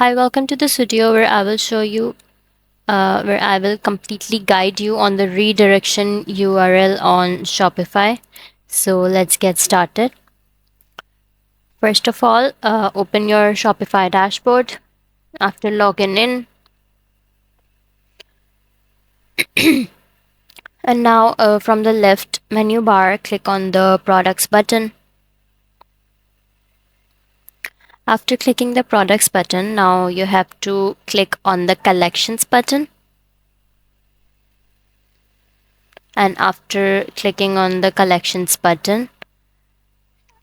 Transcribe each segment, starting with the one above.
Hi, welcome to this video where I will show you, where I will completely guide you on the redirection URL on Shopify. So let's get started. First of all, open your Shopify dashboard. After logging in, and now from the left menu bar, click on the products button. After clicking the products button, now you have to click on the collections button. And after clicking on the collections button,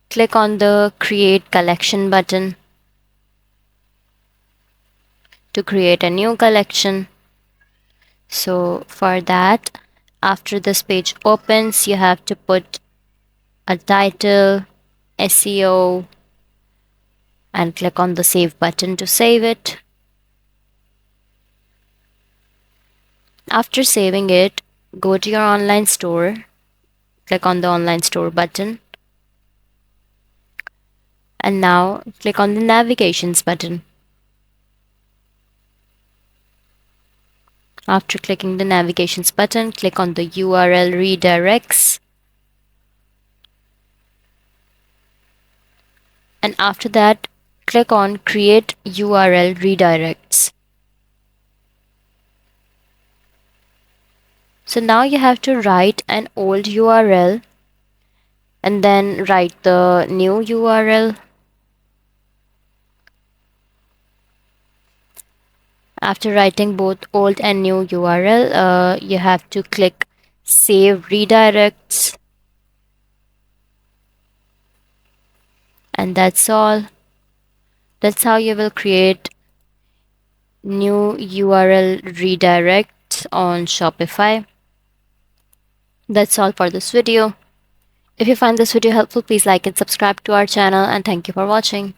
click on the create collection button to create a new collection. So for that, after this page opens, you have to put a title, SEO, and click on the save button to save it. After saving it, go to your online store, click on the online store button, and now click on the navigations button. After clicking the navigations button, click on the URL redirects. And after that, click on create URL redirects. So now you have to write an old URL and then write the new URL. After writing both old and new URL, you have to click save redirects. And that's all. That's how you will create new URL redirects on Shopify. That's all for this video. If you find this video helpful, please like and subscribe to our channel, and thank you for watching.